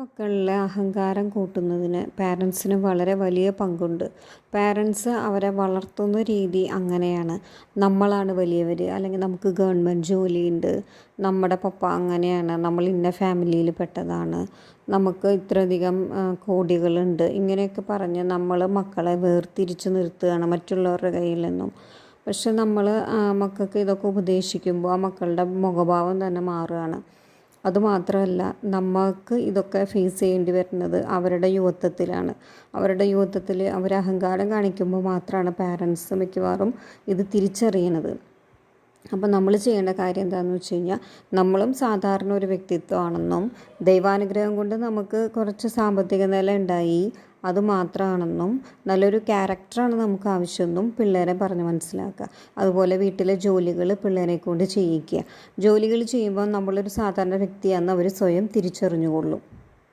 മക്കളിലെ അഹങ്കാരം കൂട്ടുന്നതിന് പാരൻസിന് വളരെ വലിയ പങ്കുണ്ട്. പാരൻസ് അവരെ വളർത്തുന്ന രീതി അങ്ങനെയാണ്. നമ്മളാണ് വലിയവർ, അല്ലെങ്കിൽ നമുക്ക് ഗവൺമെൻറ് ജോലിയുണ്ട്, നമ്മുടെ പപ്പ അങ്ങനെയാണ്, നമ്മൾ ഇന്ന ഫാമിലിയിൽ പെട്ടതാണ്, നമുക്ക് ഇത്രയധികം കോടികളുണ്ട്, ഇങ്ങനെയൊക്കെ പറഞ്ഞ് നമ്മൾ മക്കളെ വേർതിരിച്ച് നിർത്തുകയാണ് മറ്റുള്ളവരുടെ കയ്യിൽ നിന്നും. പക്ഷെ നമ്മൾ മക്കൾക്ക് ഇതൊക്കെ ഉപദേശിക്കുമ്പോൾ ആ മക്കളുടെ മുഖഭാവം തന്നെ മാറുകയാണ്. അതുമാത്രമല്ല, നമുക്ക് ഇതൊക്കെ ഫേസ് ചെയ്യേണ്ടി വരുന്നത് അവരുടെ യുവത്വത്തിലാണ്. അവരുടെ യുവത്വത്തിൽ അവർ അഹങ്കാരം കാണിക്കുമ്പോൾ മാത്രമാണ് പാരൻസ് മിക്കവാറും ഇത് തിരിച്ചറിയണത്. അപ്പോൾ നമ്മൾ ചെയ്യേണ്ട കാര്യം എന്താണെന്ന് വെച്ച് കഴിഞ്ഞാൽ, നമ്മളും സാധാരണ ഒരു വ്യക്തിത്വമാണെന്നും ദൈവാനുഗ്രഹം കൊണ്ട് നമുക്ക് കുറച്ച് സാമ്പത്തിക നില ഉണ്ടായി, അതുമാത്രമാണെന്നും നല്ലൊരു ക്യാരക്ടറാണ് നമുക്ക് ആവശ്യമെന്നും പിള്ളേരെ പറഞ്ഞ് മനസ്സിലാക്കുക. അതുപോലെ വീട്ടിലെ ജോലികൾ പിള്ളേരെ കൊണ്ട് ചെയ്യിക്കുക. ജോലികൾ ചെയ്യുമ്പോൾ നമ്മളൊരു സാധാരണ വ്യക്തിയാണെന്ന് അവർ സ്വയം തിരിച്ചറിഞ്ഞുകൊള്ളും.